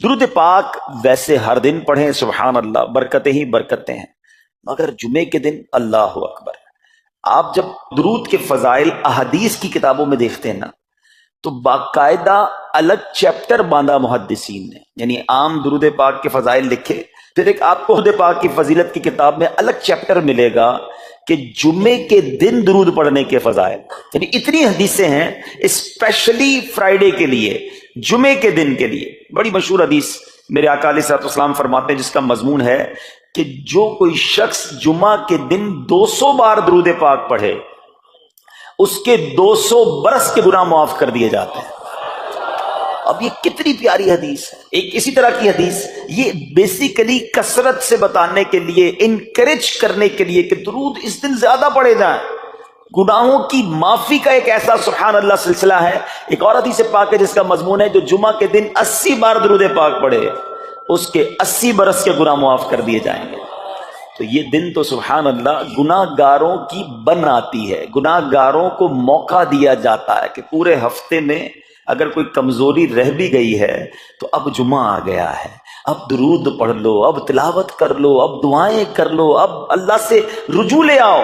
درود پاک ویسے ہر دن پڑھیں، سبحان اللہ، برکتیں ہی برکتیں ہیں، مگر جمعے کے دن اللہ اکبر۔ آپ جب درود کے فضائل احادیث کی کتابوں میں دیکھتے ہیں نا، تو باقاعدہ الگ چیپٹر باندھا محدثین نے، یعنی عام درود پاک کے فضائل لکھے، پھر ایک آپ کو درود پاک کی فضیلت کی کتاب میں الگ چیپٹر ملے گا کہ جمعے کے دن درود پڑھنے کے فضائل، یعنی اتنی حدیثیں ہیں اسپیشلی فرائیڈے کے لیے، جمعے کے دن کے لیے۔ بڑی مشہور حدیث میرے آقا علیہ الصلوۃ والسلام فرماتے ہیں، جس کا مضمون ہے کہ جو کوئی شخص جمعہ کے دن 200 بار درود پاک پڑھے، اس کے 200 برس کے گناہ معاف کر دیے جاتے ہیں۔ اب یہ کتنی پیاری حدیث ہے۔ ایک اسی طرح کی حدیث، یہ بیسیکلی کثرت سے بتانے کے لیے، انکریج کرنے کے لیے کہ درود اس دن زیادہ پڑھے جائیں۔ گناہوں کی معافی کا ایک ایسا سبحان اللہ سلسلہ ہے۔ ایک اور حدیث پاک ہے جس کا مضمون ہے جو جمعہ کے دن 80 بار درود پاک پڑھے، اس کے 80 برس کے گناہ معاف کر دیے جائیں گے۔ تو یہ دن تو سبحان اللہ گناہ گاروں کی بن آتی ہے، گناہ گاروں کو موقع دیا جاتا ہے کہ پورے ہفتے میں اگر کوئی کمزوری رہ بھی گئی ہے تو اب جمعہ آ گیا ہے، اب درود پڑھ لو، اب تلاوت کر لو، اب دعائیں کر لو، اب اللہ سے رجوع لے آؤ۔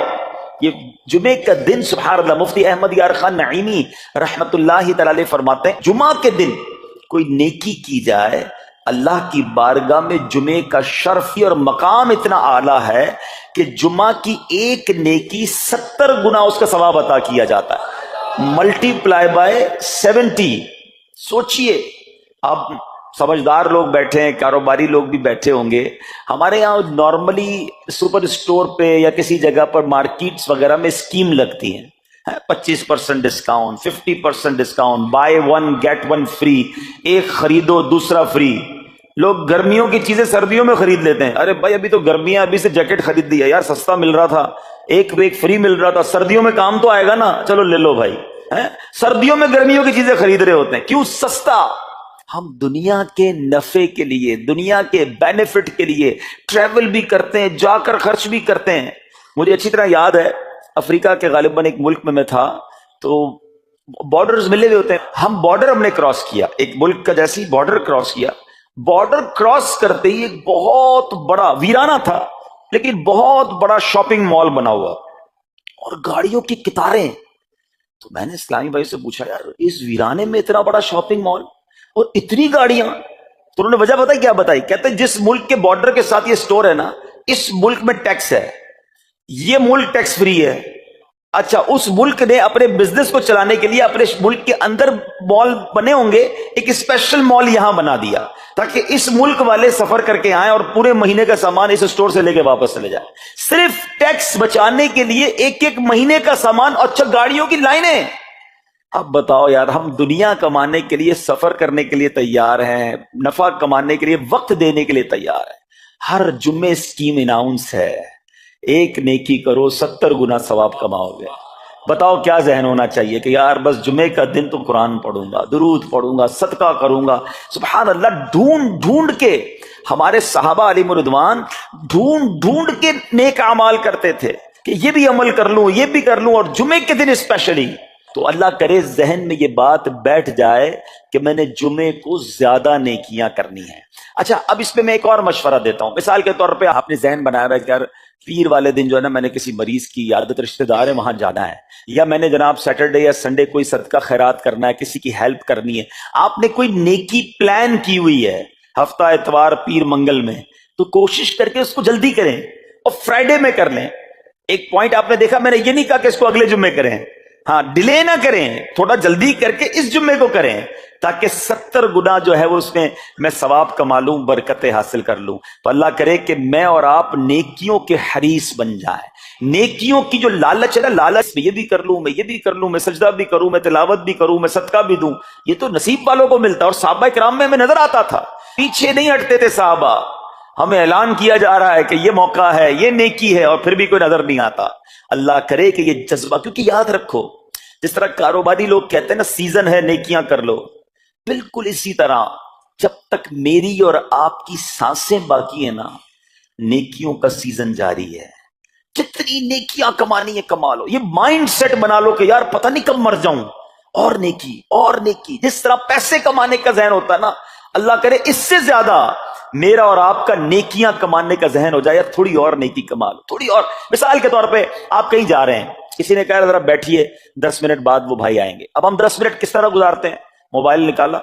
یہ جمعے کا دن سبحان اللہ، مفتی احمد یار خان نعیمی رحمت اللہ تعالی علیہ فرماتے ہیں جمعہ کے دن کوئی نیکی کی جائے، اللہ کی بارگاہ میں جمعے کا شرف اور مقام اتنا اعلیٰ ہے کہ جمعہ کی ایک نیکی 70 گنا اس کا ثواب عطا کیا جاتا ہے، ملٹی پلائی بائی 70۔ سوچئے، آپ سمجھدار لوگ بیٹھے ہیں، کاروباری لوگ بھی بیٹھے ہوں گے، ہمارے یہاں نارملی سپر اسٹور پہ یا کسی جگہ پر مارکیٹس وغیرہ میں اسکیم لگتی ہیں، 25% discount, 50% discount, buy one get one free, ایک خریدو دوسرا فری۔ لوگ گرمیوں کی چیزیں سردیوں میں خرید لیتے ہیں، ارے بھائی ابھی تو گرمیاں، ابھی سے جیکٹ خرید لیا یار، سستا مل رہا تھا، ایک فری مل رہا تھا، سردیوں میں کام تو آئے گا نا، چلو لے لو بھائی۔ سردیوں میں گرمیوں کی چیزیں خرید رہے ہوتے ہیں، کیوں؟ سستا۔ ہم دنیا کے نفع کے لیے، دنیا کے بینیفٹ کے لیے ٹریول بھی کرتے ہیں، جا کر خرچ بھی کرتے ہیں۔ مجھے اچھی طرح یاد ہے، افریقہ کے غالباً ایک ملک میں تھا، تو بارڈرز ملے ہوئے ہوتے ہیں، ہم نے کراس کیا، ایک ملک کا جیسی بارڈر کراس کیا، بارڈر کراس کرتے ہی ایک بہت بڑا ویرانہ تھا لیکن بہت بڑا شاپنگ مال بنا ہوا اور گاڑیوں کی قطاریں۔ تو میں نے اسلامی بھائی سے پوچھا، یار اس ویرانے میں اتنا بڑا شاپنگ مال اور اتنی گاڑیاں؟ تو انہوں نے وجہ بتائی، کیا بتائی؟ کہتے ہیں جس ملک کے بارڈر کے ساتھ یہ سٹور ہے نا، اس ملک میں ٹیکس ہے، یہ ملک ٹیکس فری ہے۔ اچھا، اس ملک نے اپنے بزنس کو چلانے کے لیے اپنے ملک کے اندر مال بنے ہوں گے، ایک اسپیشل مال یہاں بنا دیا تاکہ اس ملک والے سفر کر کے آئیں اور پورے مہینے کا سامان اس سٹور سے لے کے واپس چلے جائیں، صرف ٹیکس بچانے کے لیے، ایک مہینے کا سامان۔ اچھا، گاڑیوں کی لائنیں۔ اب بتاؤ یار، ہم دنیا کمانے کے لیے، سفر کرنے کے لیے تیار ہیں، نفع کمانے کے لیے، وقت دینے کے لیے تیار ہیں۔ ہر جمعے اسکیم اناؤنس ہے، ایک نیکی کرو 70 گنا ثواب کماؤ گے۔ بتاؤ کیا ذہن ہونا چاہیے کہ یار بس جمعے کا دن تو قرآن پڑھوں گا، درود پڑھوں گا، صدقہ کروں گا۔ سبحان اللہ، ڈھونڈ ڈھونڈ کے ہمارے صحابہ علیہ رضوان ڈھونڈ ڈھونڈ کے نیک اعمال کرتے تھے کہ یہ بھی عمل کر لوں، یہ بھی کر لوں، اور جمعے کے دن اسپیشلی۔ تو اللہ کرے ذہن میں یہ بات بیٹھ جائے کہ میں نے جمعے کو زیادہ نیکیاں کرنی ہیں۔ اچھا، اب اس پہ میں ایک اور مشورہ دیتا ہوں۔ مثال کے طور پہ آپ نے ذہن بنایا ہے کہ یار پیر والے دن جو ہے نا، میں نے کسی مریض کی عیادت، رشتہ دار ہے وہاں جانا ہے، یا میں نے جناب سیٹرڈے یا سنڈے کوئی صدقہ خیرات کرنا ہے، کسی کی ہیلپ کرنی ہے۔ آپ نے کوئی نیکی پلان کی ہوئی ہے ہفتہ اتوار پیر منگل میں، تو کوشش کر کے اس کو جلدی کریں اور فرائیڈے میں کر لیں۔ ایک پوائنٹ آپ نے دیکھا، میں نے یہ نہیں کہا کہ اس کو اگلے جمعے کریں، ہاں ڈیلے نہ کریں، تھوڑا جلدی کر کے اس جمعے کو کریں تاکہ 70 گنا جو ہے وہ اس میں ثواب کما لوں، برکتیں حاصل کر لوں۔ تو اللہ کرے کہ میں اور آپ نیکیوں کے حریص بن جائیں۔ نیکیوں کی جو لالچ ہے نا، لالچ میں یہ بھی کر لوں، میں یہ بھی کر لوں، میں سجدہ بھی کروں، میں تلاوت بھی کروں، میں صدقہ بھی دوں، یہ تو نصیب والوں کو ملتا ہے۔ اور صحابہ کرام میں ہمیں نظر آتا تھا، پیچھے نہیں ہٹتے تھے صحابہ، ہمیں اعلان کیا جا رہا ہے کہ یہ موقع ہے، یہ نیکی ہے، اور پھر بھی کوئی نظر نہیں آتا۔ اللہ کرے کہ یہ جذبہ، کیونکہ یاد رکھو، جس طرح کاروباری لوگ کہتے ہیں نا سیزن ہے نیکیاں کر لو، بالکل اسی طرح جب تک میری اور آپ کی سانسیں باقی ہیں نا، نیکیوں کا سیزن جاری ہے۔ جتنی نیکیاں کمانی ہے کما لو، یہ مائنڈ سیٹ بنا لو کہ یار پتہ نہیں کب مر جاؤں، اور نیکی اور نیکی۔ جس طرح پیسے کمانے کا ذہن ہوتا ہے نا، اللہ کرے اس سے زیادہ میرا اور آپ کا نیکیاں کمانے کا ذہن ہو جائے، یا تھوڑی اور نیکی کما لو، تھوڑی اور۔ مثال کے طور پہ آپ کہیں جا رہے ہیں، کسی نے کہا ذرا بیٹھیے 10 منٹ بعد وہ بھائی آئیں گے۔ اب ہم 10 منٹ کس طرح گزارتے ہیں؟ موبائل نکالا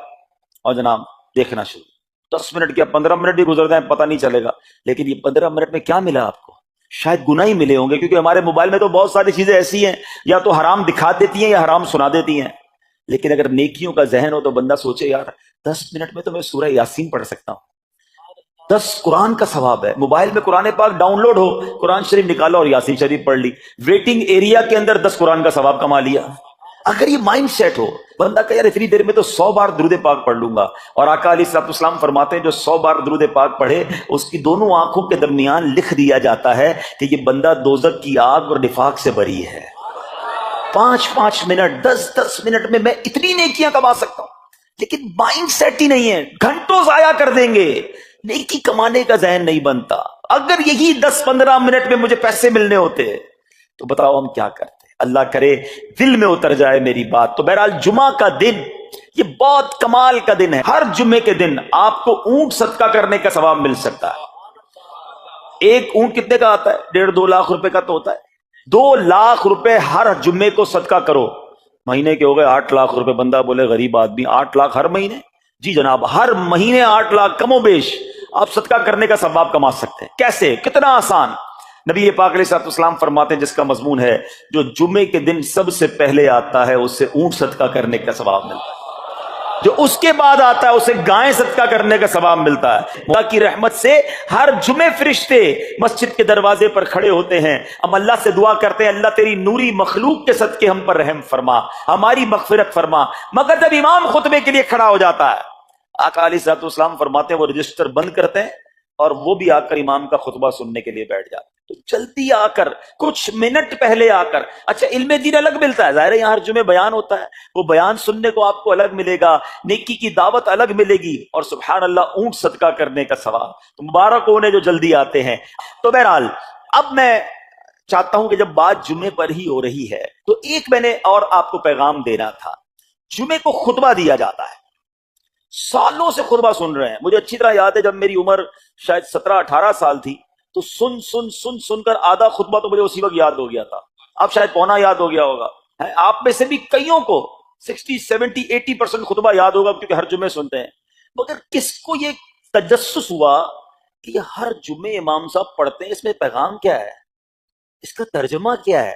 اور جناب دیکھنا شروع، 10 منٹ کیا 15 منٹ بھی گزر جائیں پتہ نہیں چلے گا، لیکن یہ 15 منٹ میں کیا ملا آپ کو؟ شاید گناہ ہی ملے ہوں گے، کیونکہ ہمارے موبائل میں تو بہت ساری چیزیں ایسی ہیں یا تو حرام دکھا دیتی ہیں یا حرام سنا دیتی ہیں۔ لیکن اگر نیکیوں کا ذہن ہو تو بندہ سوچے یار 10 منٹ میں تو میں سورہ یاسین پڑھ سکتا ہوں، 10 قرآن کا ثواب ہے۔ موبائل میں قرآن پاک ڈاؤن لوڈ ہو، قرآن شریف نکالا اور یاسین شریف پڑھ لی، ویٹنگ ایریا کے اندر 10 قرآن کا ثواب کما لیا۔ اگر یہ مائنڈ سیٹ ہو، بندہ کہ یار اتنی دیر میں تو 100 بار درود پاک پڑھ لوں گا، اور آقا علیہ الصلوۃ والسلام فرماتے ہیں جو 100 بار درود پاک پڑھے اس کی دونوں آنکھوں کے درمیان لکھ دیا جاتا ہے کہ یہ بندہ دوزخ کی آگ اور نفاق سے بری ہے۔ 5 منٹ 10 منٹ میں میں اتنی نیکیاں کما سکتا ہوں، لیکن مائنڈ سیٹ ہی نہیں ہے، گھنٹوں ضائع کر دیں گے، نیکی کمانے کا ذہن نہیں بنتا۔ اگر یہی 10-15 منٹ میں مجھے پیسے ملنے ہوتے تو بتاؤ ہم کیا کرتے؟ اللہ کرے دل میں اتر جائے میری بات۔ تو بہرحال جمعہ کا دن یہ بہت کمال کا دن ہے۔ ہر جمعے کے دن آپ کو اونٹ صدقہ کرنے کا ثواب مل سکتا ہے۔ ایک اونٹ کتنے کا آتا ہے؟ 1.5-2 لاکھ روپے کا تو ہوتا ہے۔ 2 لاکھ روپے ہر جمعے کو صدقہ کرو، مہینے کے ہو گئے 8 لاکھ روپے۔ بندہ بولے غریب آدمی 8 لاکھ ہر مہینے؟ جی جناب، ہر مہینے 8 لاکھ کم و بیش آپ صدقہ کرنے کا ثواب کما سکتے ہیں۔ کیسے؟ کتنا آسان۔ نبی پاک علیہ الصلوۃ والسلام فرماتے ہیں جس کا مضمون ہے جو جمعے کے دن سب سے پہلے آتا ہے اس سے اونٹ صدقہ کرنے کا ثواب ملتا ہے، جو اس کے بعد آتا ہے اسے گائیں صدقہ کرنے کا ثواب ملتا ہے۔ اللہ کی رحمت سے ہر جمعے فرشتے مسجد کے دروازے پر کھڑے ہوتے ہیں، ہم اللہ سے دعا کرتے ہیں اللہ تیری نوری مخلوق کے صدقے ہم پر رحم فرما، ہماری مغفرت فرما۔ مگر جب امام خطبے کے لیے کھڑا ہو جاتا ہے، آقا علیہ الصلوۃ والسلام فرماتے ہیں وہ رجسٹر بند کرتے ہیں اور وہ بھی آ کر امام کا خطبہ سننے کے لیے بیٹھ جاتے ہیں۔ تو جلدی آ کر، کچھ منٹ پہلے آ کر۔ اچھا علم دین الگ ملتا ہے، ظاہر ہے یہاں ہر جمعے بیان ہوتا ہے، وہ بیان سننے کو آپ کو الگ ملے گا، نیکی کی دعوت الگ ملے گی، اور سبحان اللہ اونٹ صدقہ کرنے کا ثواب۔ تو مبارک ہونے جو جلدی آتے ہیں۔ تو بہرحال اب میں چاہتا ہوں کہ جب بات جمعے پر ہی ہو رہی ہے تو ایک میں نے اور آپ کو پیغام دینا تھا۔ جمعے کو خطبہ دیا جاتا ہے، سالوں سے خطبہ سن رہے ہیں۔ مجھے اچھی طرح یاد ہے جب میری عمر شاید 17-18 سال تھی تو سن کر آدھا خطبہ تو مجھے اسی وقت یاد ہو گیا تھا، اب شاید پونا یاد ہو گیا ہوگا۔ آپ میں سے بھی کئیوں کو 60-70-80% خطبہ یاد ہوگا کیونکہ ہر جمعے سنتے ہیں۔ مگر کس کو یہ تجسس ہوا کہ یہ ہر جمعے امام صاحب پڑھتے ہیں، اس میں پیغام کیا ہے، اس کا ترجمہ کیا ہے،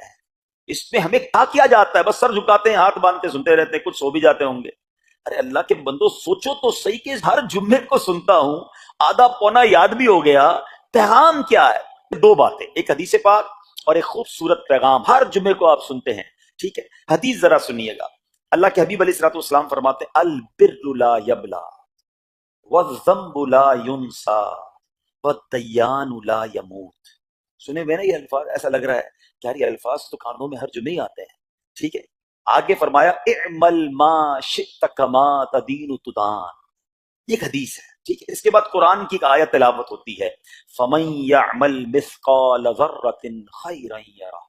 اس میں ہمیں کیا جاتا ہے؟ بس سر جھکاتے ہیں، ہاتھ باندھتے سنتے رہتے ہیں، کچھ سو بھی جاتے ہوں گے۔ ارے اللہ کے بندو سوچو تو صحیح کہ ہر جمعے کو سنتا ہوں، آدھا پونا یاد بھی ہو گیا، پیغام کیا ہے؟ 2 باتیں، ایک حدیث پاک اور ایک خوبصورت پیغام ہر جمعے کو آپ سنتے ہیں، ٹھیک ہے؟ حدیث ذرا سنیے گا۔ اللہ کے حبیب علیہ الصلوۃ والسلام فرماتے ہیں البر لا یبلا والذنب لا ینسا والدیان لا یموت۔ سنے ہوئے نا یہ الفاظ؟ ایسا لگ رہا ہے کہ یار یہ الفاظ تو کانوں میں ہر جمعے ہی آتے ہیں، ٹھیک ہے؟ آگے فرمایا اعمل ما شئت کما تدین تدان، یہ ایک حدیث ہے، ٹھیک ہے؟ اس کے بعد قرآن کی ایک آیت تلاوت ہوتی ہے فَمَن يَعْمَلْ مِثْقَالَ ذَرَّةٍ خَيْرًا يَرَهُ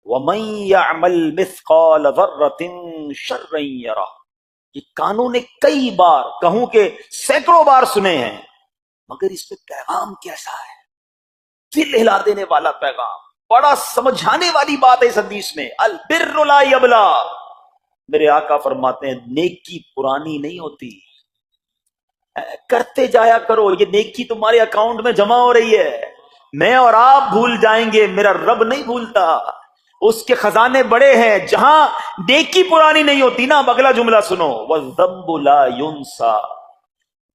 وَمَن يَعْمَلْ مِثْقَالَ ذَرَّةٍ شَرًّا يَرَهُ۔ یہ کانوں نے کئی بار، کہوں کہ سینکڑوں بار سنے ہیں، مگر اس میں پیغام کیسا ہے؟ دل ہلا دینے والا پیغام، بڑا سمجھانے والی بات ہے اس حدیث میں۔ البر لا یبلا، میرے آقا فرماتے ہیں نیکی پرانی نہیں ہوتی، کرتے جایا کرو، یہ نیکی تمہارے اکاؤنٹ میں جمع ہو رہی ہے۔ میں اور آپ بھول جائیں گے، میرا رب نہیں بھولتا، اس کے خزانے بڑے ہیں۔ جہاں نیکی پرانی نہیں ہوتی نا، اگلا جملہ سنو، وَالذَّنبُ لَا يُنسَى،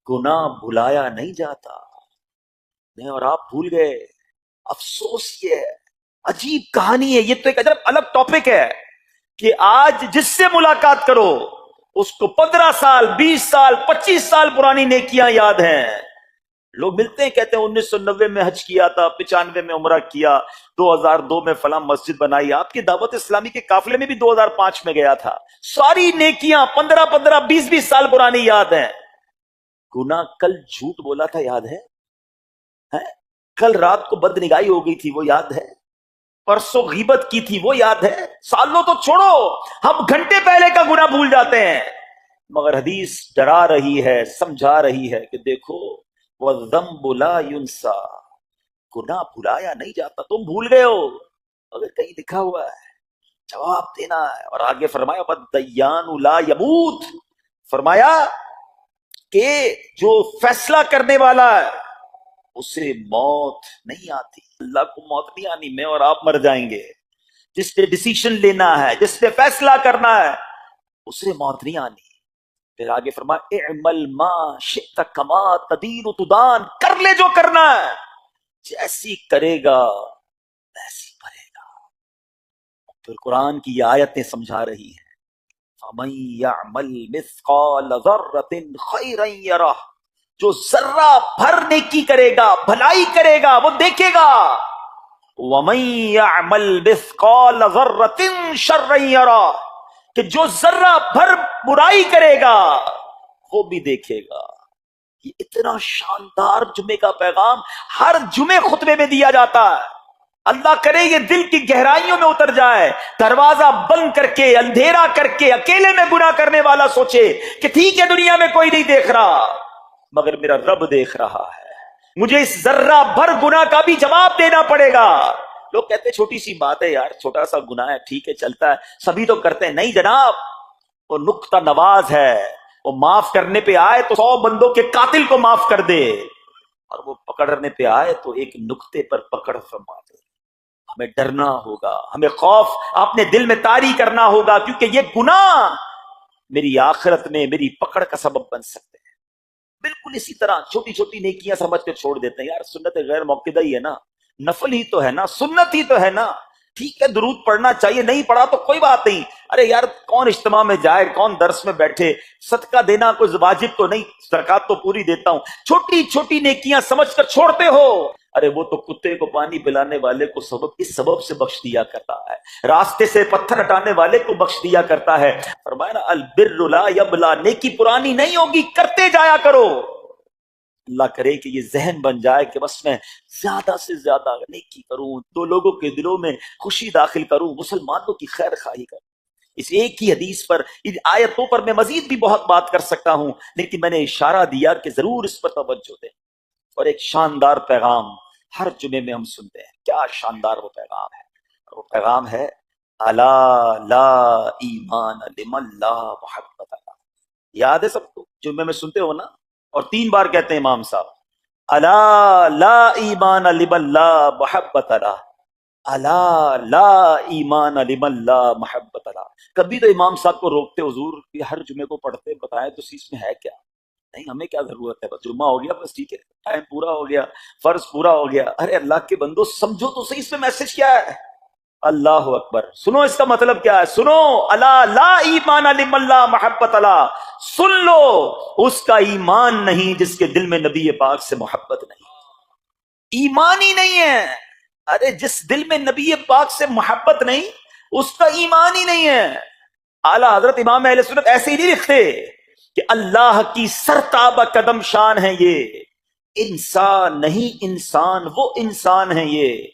گناہ بھلایا نہیں جاتا۔ میں اور آپ بھول گئے، افسوس یہ ہے، عجیب کہانی ہے۔ یہ تو ایک الگ ٹاپک ہے کہ آج جس سے ملاقات کرو اس کو 15 سال 20 سال 25 سال پرانی نیکیاں یاد ہیں۔ لوگ ملتے ہیں کہتے ہیں 1990 میں حج کیا تھا، 95 میں عمرہ کیا، 2002 میں فلاں مسجد بنائی۔ آپ کی دعوت اسلامی کے قافلے میں بھی 2005 میں گیا تھا۔ ساری نیکیاں 15 20 سال پرانی یاد ہیں۔ گناہ کل جھوٹ بولا تھا یاد ہے؟ کل رات کو بد نگاہی ہو گئی تھی وہ یاد ہے؟ پرسوں غیبت کی تھی وہ یاد ہے؟ سالوں تو چھوڑو، ہم گھنٹے پہلے کا گناہ بھول جاتے ہیں۔ مگر حدیث ڈرا رہی ہے، سمجھا رہی ہے کہ دیکھو وَالذَّنبُ لَا يُنسَى، گناہ بھلایا نہیں جاتا، تم بھول گئے ہو اگر کہیں لکھا ہوا ہے جواب دینا ہے۔ اور آگے فرمایا وَالدَّيَّانُ لَا يَمُوتُ، فرمایا کہ جو فیصلہ کرنے والا ہے اسے موت نہیں آتی، اللہ کو موت نہیں آنی، میں اور آپ مر جائیں گے۔ جس نے ڈیسیشن لینا ہے، جس نے فیصلہ کرنا ہے، اسے موت نہیں آنی۔ پھر آگے فرمایا اعمل ما شئت کما تدین تدان، کر لے جو کرنا ہے، جیسی کرے گا ویسی کرے گا۔ پھر قرآن کی یہ آیتیں سمجھا رہی ہیں فَمَن يَعْمَلْ مِثْقَالَ ذَرَّةٍ خَيْرًا يَرَهُ، جو ذرہ بھر نیکی کرے گا، بھلائی کرے گا، وہ دیکھے گا۔ وَمَن يَعْمَلْ مِثْقَالَ ذَرَّةٍ شَرًّا يَرَهُ، کہ جو ذرہ بھر برائی کرے گا وہ بھی دیکھے گا۔ یہ اتنا شاندار جمعے کا پیغام ہر جمعے خطبے میں دیا جاتا ہے۔ اللہ کرے یہ دل کی گہرائیوں میں اتر جائے، دروازہ بند کر کے، اندھیرا کر کے، اکیلے میں گناہ کرنے والا سوچے کہ ٹھیک ہے دنیا میں کوئی نہیں دیکھ رہا مگر میرا رب دیکھ رہا ہے، مجھے اس ذرہ بھر گناہ کا بھی جواب دینا پڑے گا۔ لوگ کہتے ہیں چھوٹی سی بات ہے یار، چھوٹا سا گناہ ہے، ٹھیک ہے چلتا ہے، سبھی تو کرتے ہیں۔ نہیں جناب، وہ نقطہ نواز ہے، وہ معاف کرنے پہ آئے تو 100 بندوں کے قاتل کو معاف کر دے، اور وہ پکڑنے پہ آئے تو ایک نقطے پر پکڑ فرما دے۔ ہمیں ڈرنا ہوگا، ہمیں خوف اپنے دل میں طاری کرنا ہوگا، کیونکہ یہ گناہ میری آخرت میں میری پکڑ کا سبب بن سکتے ہیں۔ بالکل اسی طرح چھوٹی چھوٹی نیکیاں سمجھ کے چھوڑ دیتے ہیں، یار سنت غیر موقدہ ہی ہے نا، نفل ہی تو ہے نا، سنت ہی تو ہے نا، ٹھیک ہے درود پڑھنا چاہیے، نہیں پڑھا تو کوئی بات نہیں۔ ارے یار کون اجتماع میں جائے، کون درس میں بیٹھے، صدقہ دینا کوئی واجب تو نہیں، زکوٰۃ تو پوری دیتا ہوں، چھوٹی چھوٹی نیکیاں سمجھ کر چھوڑتے ہو۔ ارے وہ تو کتے کو پانی پلانے والے کو اس سبب سے بخش دیا کرتا ہے، راستے سے پتھر ہٹانے والے کو بخش دیا کرتا ہے۔ فرمایا نا البر لا یبلا، نیکی پرانی نہیں ہوگی، کرتے جایا کرو۔ اللہ کرے کہ یہ ذہن بن جائے کہ بس میں زیادہ سے زیادہ نیکی کروں، تو لوگوں کے دلوں میں خوشی داخل کروں، مسلمانوں کی خیر خواہی کروں۔ اس ایک ہی حدیث پر، ان آیتوں پر میں مزید بھی بہت بات کر سکتا ہوں، لیکن میں نے اشارہ دیا کہ ضرور اس پر توجہ دیں۔ اور ایک شاندار پیغام ہر جمعے میں ہم سنتے ہیں، کیا شاندار وہ پیغام ہے، وہ پیغام ہے الا لا ایمان لمن لا محبت له۔ یاد ہے سب کو، جمعے میں سنتے ہو نا، اور 3 بار کہتے ہیں امام صاحب الا لا ایمان لمن لا محبت له، الا لا ایمان لمن لا محبت له۔ کبھی تو امام صاحب کو روکتے، حضور یہ ہر جمعے کو پڑھتے، بتائیں تو اس میں ہے کیا؟ نہیں ہمیں کیا ضرورت ہے، بس جمعہ ہو گیا بس ٹھیک ہے، ٹائم پورا ہو گیا، فرض پورا ہو گیا۔ ارے اللہ کے بندو سمجھو تو صحیح، اس میں میسج کیا ہے؟ اللہ اکبر، سنو اس کا مطلب کیا ہے، سنو الا لا ایمان لمن لا محبت لا، سن لو اس کا ایمان نہیں جس کے دل میں نبی پاک سے محبت نہیں، ایمان ہی نہیں ہے۔ ارے جس دل میں نبی پاک سے محبت نہیں اس کا ایمان ہی نہیں ہے۔ اعلیٰ حضرت امام اہل سنت ایسے ہی نہیں لکھتے کہ اللہ کی سرتابہ قدم شان ہے یہ، انسان نہیں انسان، وہ انسان ہے یہ۔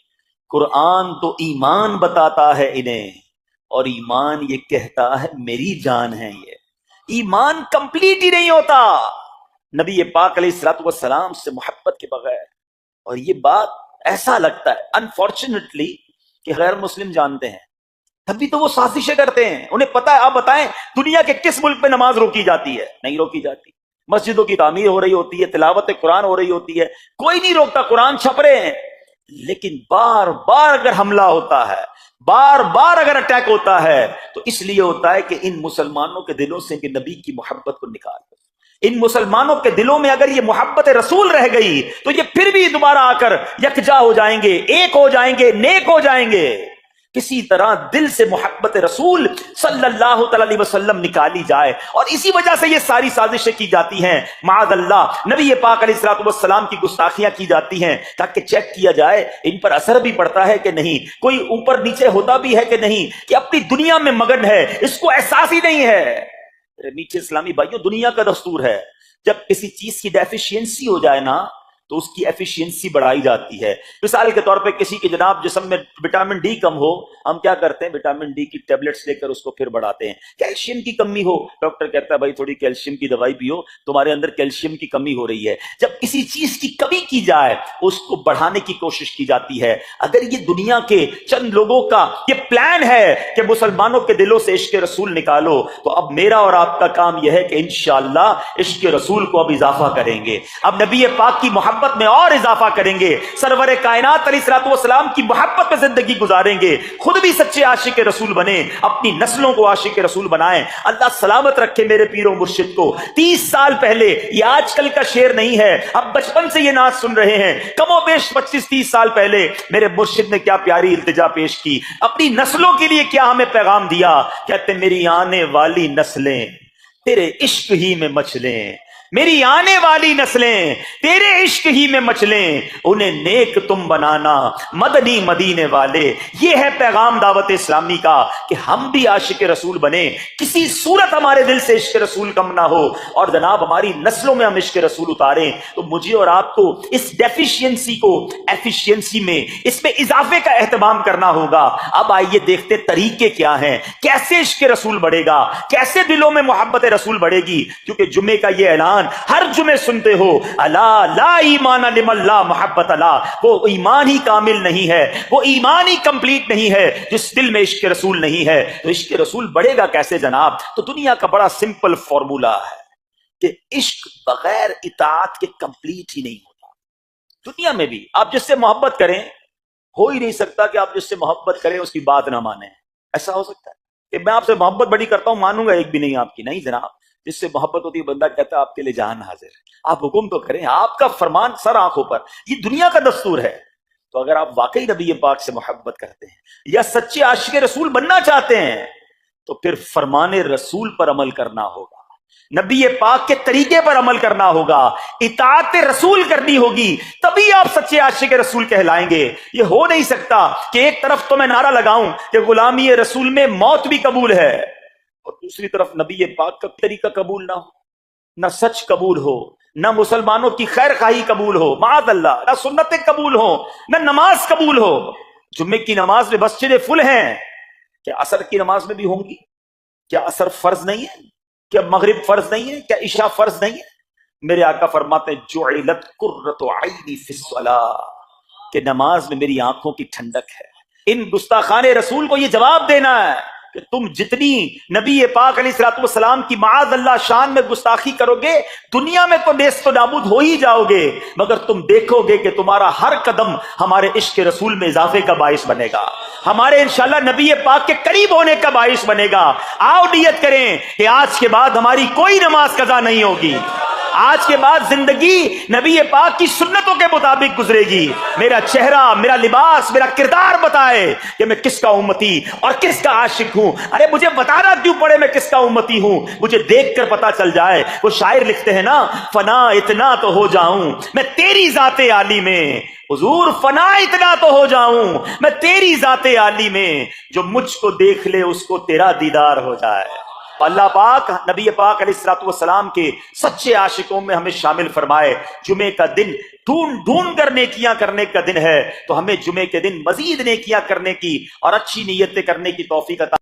قرآن تو ایمان بتاتا ہے انہیں، اور ایمان یہ کہتا ہے میری جان ہے یہ۔ ایمان کمپلیٹ ہی نہیں ہوتا نبی پاک علیہ الصلوۃ والسلام سے محبت کے بغیر۔ اور یہ بات ایسا لگتا ہے انفارچونیٹلی کہ غیر مسلم جانتے ہیں، تبھی تو وہ سازشیں کرتے ہیں۔ انہیں پتا ہے، آپ بتائیں دنیا کے کس ملک میں نماز روکی جاتی ہے؟ نہیں روکی جاتی۔ مسجدوں کی تعمیر ہو رہی ہوتی ہے، تلاوت قرآن ہو رہی ہوتی ہے، کوئی نہیں روکتا، قرآن چھپ رہے ہیں، لیکن بار بار اگر حملہ ہوتا ہے، بار بار اگر اٹیک ہوتا ہے تو اس لیے ہوتا ہے کہ ان مسلمانوں کے دلوں سے کہ نبی کی محبت کو نکال دو۔ ان مسلمانوں کے دلوں میں اگر یہ محبت رسول رہ گئی تو یہ پھر بھی دوبارہ آ کر یکجا ہو جائیں گے، ایک ہو جائیں گے، نیک ہو جائیں گے۔ کسی طرح دل سے محبت رسول صلی اللہ علیہ وسلم نکالی جائے، اور اسی وجہ سے یہ ساری سازشیں کی جاتی ہیں۔ معاذ اللہ نبی پاک علیہ الصلوۃ والسلام کی گستاخیاں کی جاتی ہیں تاکہ چیک کیا جائے ان پر اثر بھی پڑتا ہے کہ نہیں، کوئی اوپر نیچے ہوتا بھی ہے کہ نہیں، کہ اپنی دنیا میں مگن ہے، اس کو احساس ہی نہیں ہے۔ میٹھے اسلامی بھائیوں، دنیا کا دستور ہے جب کسی چیز کی ڈیفیشینسی ہو جائے نا تو اس کی ایفیشینسی بڑھائی جاتی ہے۔ مثال کے طور پہ کسی کے جناب جسم میں وٹامن ڈی کم ہو، ہم کیا کرتے ہیں؟ وٹامن ڈی کی ٹیبلٹس لے کر اس کو پھر بڑھاتے ہیں۔ کیلشیم کی کمی ہو، ڈاکٹر کہتا ہے بھائی تھوڑی کیلشیم کی دوائی پیو، تمہارے اندر کیلشیم کی کمی ہو رہی ہے۔ جب کسی چیز کی کمی کی جائے اس کو بڑھانے کی کوشش کی جاتی ہے۔ اگر یہ دنیا کے چند لوگوں کا یہ پلان ہے کہ مسلمانوں کے دلوں سے عشق رسول نکالو، تو اب میرا اور آپ کا کام یہ ہے کہ انشاءاللہ عشق رسول کو اب اضافہ کریں گے، اب نبی پاک کی محبت میں اور اضافہ کریں گے، سرور کائنات علیہ الصلوۃ والسلام کی محبت میں زندگی گزاریں گے، خود بھی سچے عاشق رسول بنیں، اپنی نسلوں کو عاشق رسول بنائیں۔ اللہ سلامت رکھے میرے پیر و مرشد کو۔ 30 سال پہلے، یہ آج کل کا شعر نہیں ہے، اب بچپن سے یہ نعت سن رہے ہیں، کم و بیش 25-30 سال پہلے میرے مرشد نے کیا پیاری التجا پیش کی، اپنی نسلوں کے لیے کیا ہمیں پیغام دیا۔ کہتے میری آنے والی نسلیں تیرے عشق ہی میں مچلیں، میری آنے والی نسلیں تیرے عشق ہی میں مچلیں، انہیں نیک تم بنانا مدنی مدینے والے۔ یہ ہے پیغام دعوت اسلامی کا کہ ہم بھی عاشق رسول بنیں، کسی صورت ہمارے دل سے عشق رسول کم نہ ہو، اور جناب ہماری نسلوں میں ہم عشق رسول اتاریں۔ تو مجھے اور آپ کو اس ڈیفیشینسی کو ایفیشینسی میں، اس میں اضافے کا اہتمام کرنا ہوگا۔ اب آئیے دیکھتے طریقے کیا ہیں، کیسے عشق رسول بڑھے گا، کیسے دلوں میں محبت رسول بڑھے گی۔ کیونکہ جمعے کا یہ اعلان ہر جمعے سنتے ہو، الا لا ایمان لمن لا محبت لا، وہ ایمان ہی کامل نہیں ہے، وہ ایمان ہی کمپلیٹ نہیں ہے جس دل میں عشق رسول نہیں ہے۔ تو عشق رسول بڑھے گا کیسے جناب؟ تو دنیا کا بڑا سمپل فارمولا ہے کہ عشق بغیر اطاعت کے کمپلیٹ ہی نہیں ہوتا۔ دنیا میں بھی آپ جس سے محبت کریں، ہو ہی نہیں سکتا کہ آپ جس سے محبت کریں اس کی بات نہ مانیں۔ ایسا ہو سکتا ہے کہ میں آپ سے محبت بڑی کرتا ہوں، مانوں گا ایک بھی نہیں آپ کی؟ نہیں جناب، جس سے محبت ہوتی ہے بندہ کہتا ہے آپ کے لیے جان حاضر ہے، آپ حکم تو کریں، آپ کا فرمان سر آنکھوں پر، یہ دنیا کا دستور ہے۔ تو اگر آپ واقعی نبی پاک سے محبت کرتے ہیں یا سچے عاشق رسول بننا چاہتے ہیں تو پھر فرمان رسول پر عمل کرنا ہوگا، نبی پاک کے طریقے پر عمل کرنا ہوگا، اطاعت رسول کرنی ہوگی، تبھی آپ سچے عاشق رسول کہلائیں گے۔ یہ ہو نہیں سکتا کہ ایک طرف تو میں نعرہ لگاؤں کہ غلامی رسول میں موت بھی قبول ہے، اور دوسری طرف نبی پاک کا طریقہ قبول نہ ہو، نہ سچ قبول ہو، نہ مسلمانوں کی خیر خواہی قبول ہو، معاذ اللہ، نہ سنتیں قبول ہو، نہ نماز قبول ہو۔ جمعے کی نماز میں مسجدیں فل ہیں، کیا عصر کی نماز میں بھی ہوں گی؟ کیا عصر فرض نہیں ہے؟ کیا مغرب فرض نہیں ہے؟ کیا عشاء فرض نہیں ہے؟ میرے آقا فرماتے ہیں جعلت قرۃ عینی فی الصلاۃ، کہ نماز میں میری آنکھوں کی ٹھنڈک ہے۔ ان گستاخان رسول کو یہ جواب دینا ہے کہ تم جتنی نبی پاک علیہ الصلوۃ والسلام کی معاذ اللہ شان میں گستاخی کرو گے، دنیا میں تو نیست و نابود ہو ہی جاؤ گے، مگر تم دیکھو گے کہ تمہارا ہر قدم ہمارے عشق رسول میں اضافے کا باعث بنے گا، ہمارے انشاءاللہ نبی پاک کے قریب ہونے کا باعث بنے گا۔ آؤ نیت کریں کہ آج کے بعد ہماری کوئی نماز قضا نہیں ہوگی، آج کے بعد زندگی نبی پاک کی سنتوں کے مطابق گزرے گی۔ میرا چہرہ، میرا لباس، میرا کردار بتائے کہ میں کس کا امتی اور کس کا عاشق ہوں۔ ارے مجھے بتانا کیوں پڑے میں کس کا امتی ہوں، مجھے دیکھ کر پتا چل جائے۔ وہ شاعر لکھتے ہیں نا، فنا اتنا تو ہو جاؤں میں تیری ذات عالی میں، حضور فنا اتنا تو ہو جاؤں میں تیری ذات عالی میں، جو مجھ کو دیکھ لے اس کو تیرا دیدار ہو جائے۔ اللہ پاک نبی پاک علیہ الصلوۃ والسلام کے سچے عاشقوں میں ہمیں شامل فرمائے۔ جمعے کا دن ڈھونڈ کر نیکیاں کرنے کا دن ہے، تو ہمیں جمعے کے دن مزید نیکیاں کرنے کی اور اچھی نیتیں کرنے کی توفیق عطا